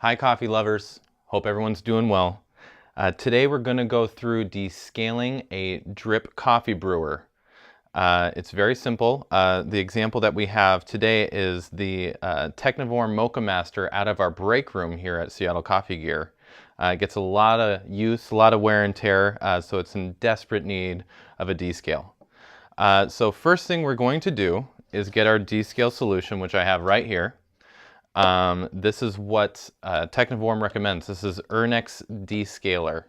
Hi coffee lovers, hope everyone's doing well. Today we're going to go through descaling a drip coffee brewer. It's very simple. The example that we have today is the Technivorm Mocha Master out of our break room here at Seattle Coffee Gear. It gets a lot of use, a lot of wear and tear, so it's in desperate need of a descale. So first thing we're going to do is get our descale solution, which I have right here. This is what Technivorm recommends. This is Urnex Descaler.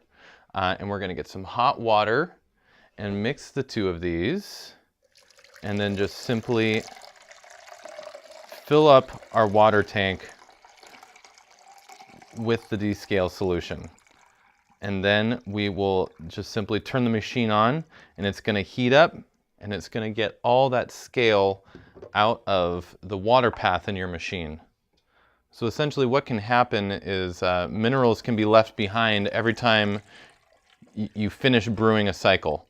And we're going to get some hot water and mix the two of these. And then just simply fill up our water tank with the descale solution. And then we will just simply turn the machine on, and it's going to heat up, and it's going to get all that scale out of the water path in your machine. So essentially what can happen is minerals can be left behind every time you finish brewing a cycle.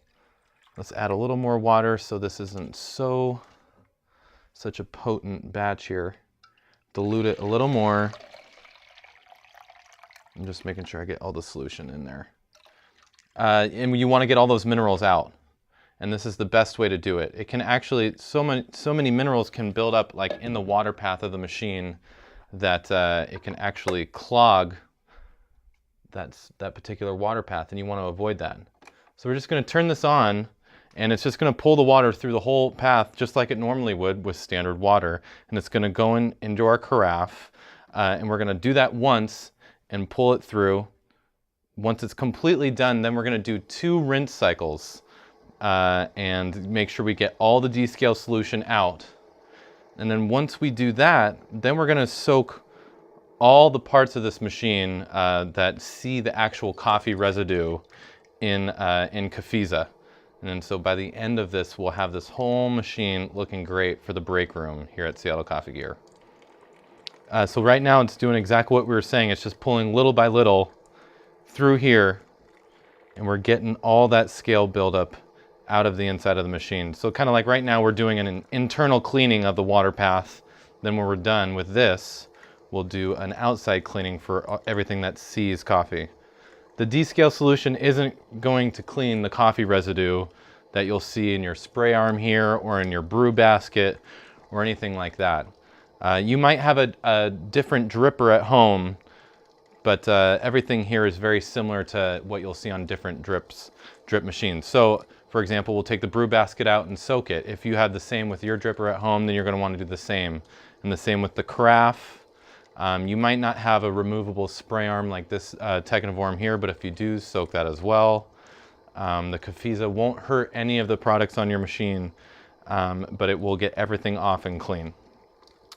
Let's add a little more water so this isn't such a potent batch here. Dilute it a little more. I'm just making sure I get all the solution in there. And you want to get all those minerals out. And this is the best way to do it. It can actually, so many minerals can build up like in the water path of the machine that it can actually clog that particular water path, and you want to avoid that. So we're just going to turn this on, and it's just going to pull the water through the whole path just like it normally would with standard water, and it's going to go into our carafe, and we're going to do that once and pull it through. Once it's completely done, then we're going to do 2 rinse cycles and make sure we get all the descale solution out. And then once we do that, then we're going to soak all the parts of this machine that see the actual coffee residue in Cafiza. And then so by the end of this, we'll have this whole machine looking great for the break room here at Seattle Coffee Gear. So right now it's doing exactly what we were saying. It's just pulling little by little through here, and we're getting all that scale buildup out of the inside of the machine. So kind of like right now we're doing an internal cleaning of the water path. Then when we're done with this, we'll do an outside cleaning for everything that sees coffee. The descale solution isn't going to clean the coffee residue that you'll see in your spray arm here or in your brew basket or anything like that. You might have a different dripper at home, but everything here is very similar to what you'll see on different drip machines. So for example, we'll take the brew basket out and soak it. If you have the same with your dripper at home, then you're going to want to do the same. And the same with the carafe. You might not have a removable spray arm like this Technivorm here, but if you do, soak that as well. The Cafiza won't hurt any of the products on your machine, but it will get everything off and clean.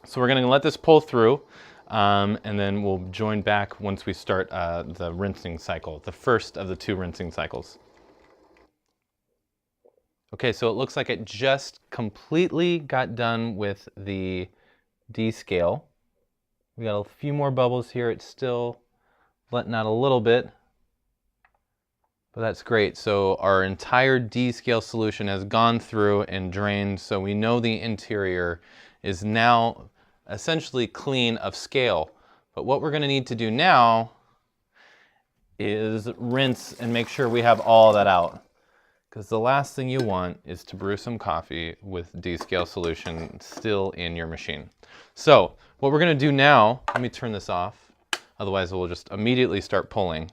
So we're going to let this pull through, and then we'll join back once we start the rinsing cycle, the first of the 2 rinsing cycles. Okay, so it looks like it just completely got done with the descale. We got a few more bubbles here. It's still letting out a little bit, but that's great. So our entire descale solution has gone through and drained, so we know the interior is now essentially clean of scale. But what we're going to need to do now is rinse and make sure we have all that out. Because the last thing you want is to brew some coffee with descale solution still in your machine. So what we're going to do now, let me turn this off, otherwise we'll just immediately start pulling.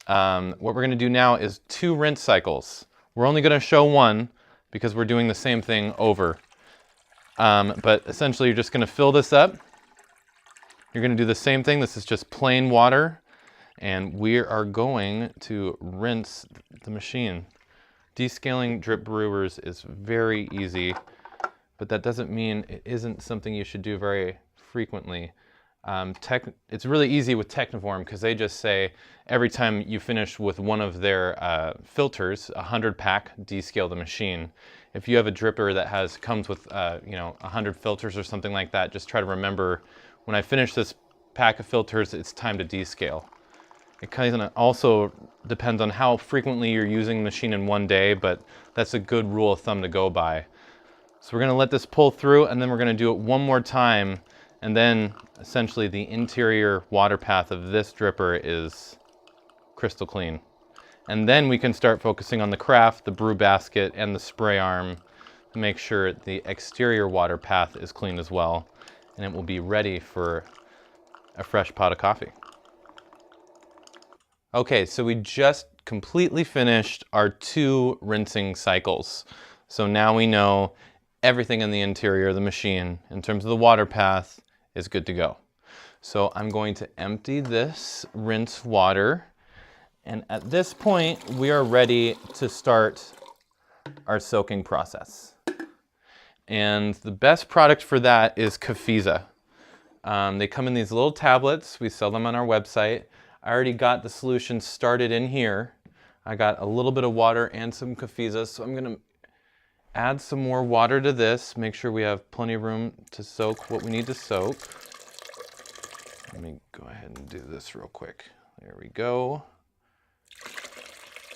What we're going to do now is 2 rinse cycles. We're only going to show 1 because we're doing the same thing over. But essentially you're just going to fill this up. You're going to do the same thing. This is just plain water, and we are going to rinse the machine. Descaling drip brewers is very easy, but that doesn't mean it isn't something you should do very frequently. It's really easy with Technivorm because they just say every time you finish with one of their filters, 100-pack, descale the machine. If you have a dripper that comes with 100 filters or something like that, just try to remember, when I finish this pack of filters, it's time to descale. It kind of also depends on how frequently you're using the machine in one day, but that's a good rule of thumb to go by. So we're going to let this pull through, and then we're going to do it one more time And then essentially the interior water path of this dripper is crystal clean. And then we can start focusing on the carafe, the brew basket, and the spray arm to make sure the exterior water path is clean as well. And it will be ready for a fresh pot of coffee. Okay, so we just completely finished our 2 rinsing cycles. So now we know everything in the interior of the machine in terms of the water path is good to go. So I'm going to empty this rinse water, and at this point we are ready to start our soaking process. And the best product for that is Cafiza. They come in these little tablets. We sell them on our website. I already got the solution started in here. I got a little bit of water and some Cafiza, so I'm gonna add some more water to this, make sure we have plenty of room to soak what we need to soak. Let me go ahead and do this real quick. There we go.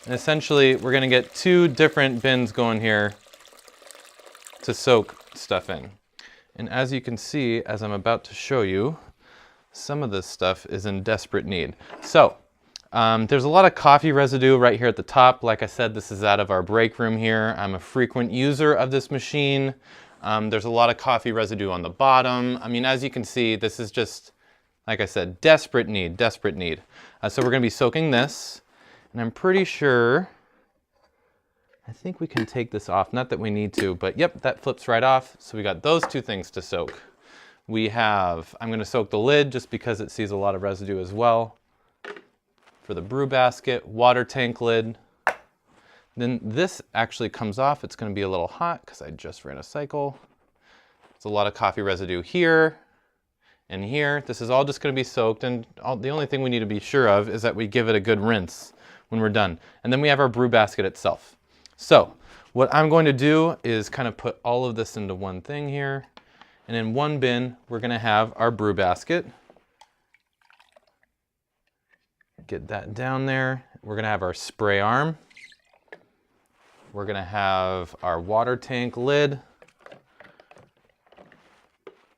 And essentially, we're gonna get 2 different bins going here to soak stuff in. And as you can see, as I'm about to show you, some of this stuff is in desperate need. So, there's a lot of coffee residue right here at the top. Like I said, this is out of our break room here. I'm a frequent user of this machine. There's a lot of coffee residue on the bottom. I mean, as you can see, this is just, like I said, desperate need, desperate need. So we're gonna be soaking this, and I'm pretty sure, I think we can take this off. Not that we need to, but yep, that flips right off. So we got those 2 things to soak. We have, I'm gonna soak the lid just because it sees a lot of residue as well. For the brew basket, water tank lid. Then this actually comes off. It's gonna be a little hot because I just ran a cycle. It's a lot of coffee residue here and here. This is all just gonna be soaked, and the only thing we need to be sure of is that we give it a good rinse when we're done. And then we have our brew basket itself. So what I'm going to do is kind of put all of this into one thing here. And in one bin, we're gonna have our brew basket. Get that down there. We're gonna have our spray arm. We're gonna have our water tank lid.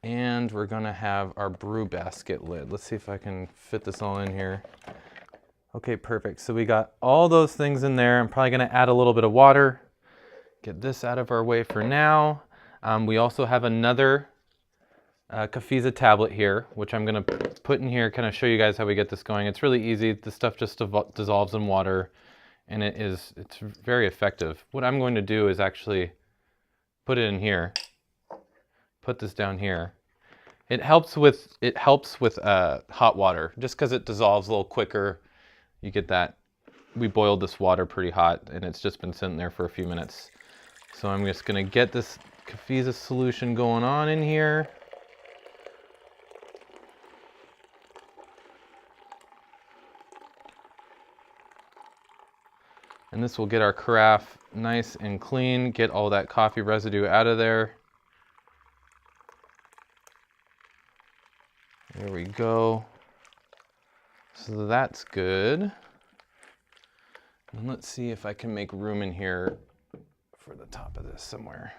And we're gonna have our brew basket lid. Let's see if I can fit this all in here. Okay, perfect. So we got all those things in there. I'm probably gonna add a little bit of water. Get this out of our way for now. We also have another Cafiza tablet here, which I'm gonna put in here, kind of show you guys how we get this going. It's really easy. The stuff just dissolves in water, and it's very effective. What I'm going to do is actually put it in here, put this down here. It helps with hot water, just because it dissolves a little quicker. You get that. We boiled this water pretty hot, and it's just been sitting there for a few minutes. So I'm just gonna get this Cafiza solution going on in here. And this will get our carafe nice and clean, get all that coffee residue out of there. There we go. So that's good. And let's see if I can make room in here for the top of this somewhere.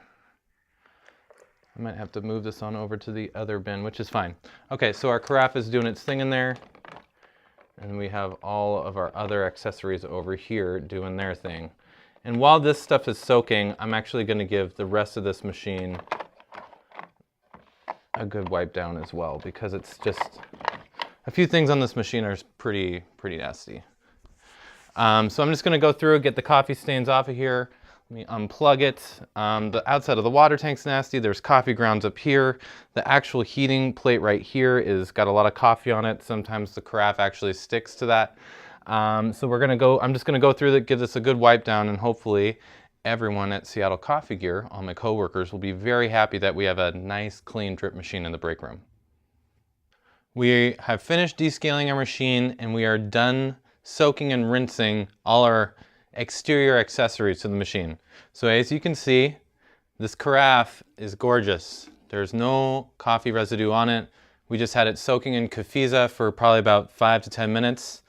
I might have to move this on over to the other bin, which is fine. Okay, so our carafe is doing its thing in there. And we have all of our other accessories over here doing their thing. And while this stuff is soaking, I'm actually gonna give the rest of this machine a good wipe down as well, because it's just, a few things on this machine are pretty nasty. So I'm just gonna go through, get the coffee stains off of here. Let me unplug it. The outside of the water tank's nasty. There's coffee grounds up here. The actual heating plate right here is got a lot of coffee on it. Sometimes the carafe actually sticks to that. So we're gonna go, I'm just gonna go through that, give this a good wipe down, and hopefully everyone at Seattle Coffee Gear, all my coworkers, will be very happy that we have a nice clean drip machine in the break room. We have finished descaling our machine, and we are done soaking and rinsing all our exterior accessories to the machine. So as you can see, this carafe is gorgeous. There's no coffee residue on it. We just had it soaking in Cafiza for probably about 5 to 10 minutes.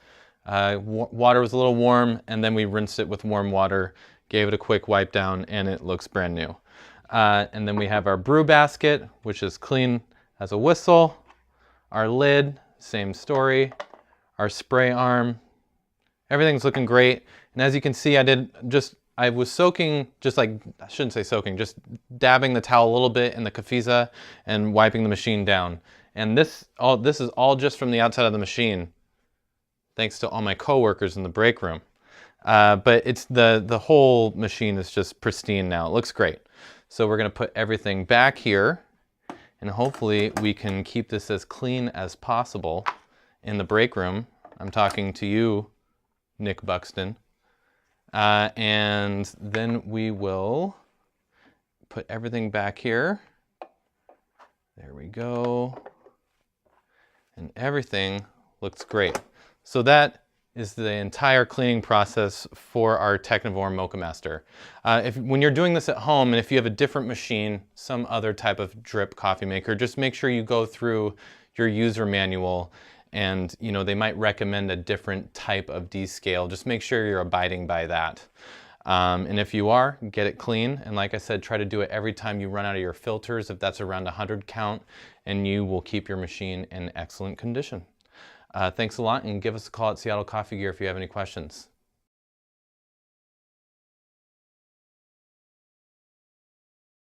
Water was a little warm, and then we rinsed it with warm water, gave it a quick wipe down, and it looks brand new. And then we have our brew basket, which is clean has a whistle. Our lid, same story. Our spray arm, everything's looking great. And as you can see, I was soaking, just like, I shouldn't say soaking, just dabbing the towel a little bit in the Cafiza and wiping the machine down. And this is all just from the outside of the machine, thanks to all my coworkers in the break room. But it's the whole machine is just pristine now. It looks great. So we're gonna put everything back here, and hopefully we can keep this as clean as possible in the break room. I'm talking to you, Nick Buxton. And then we will put everything back here. There we go. And everything looks great. So that is the entire cleaning process for our Technivore Moccamaster. When you're doing this at home, and if you have a different machine, some other type of drip coffee maker, just make sure you go through your user manual, and they might recommend a different type of descale. Just make sure you're abiding by that. And if you are, get it clean. And like I said, try to do it every time you run out of your filters, if that's around 100 count, and you will keep your machine in excellent condition. Thanks a lot, and give us a call at Seattle Coffee Gear if you have any questions.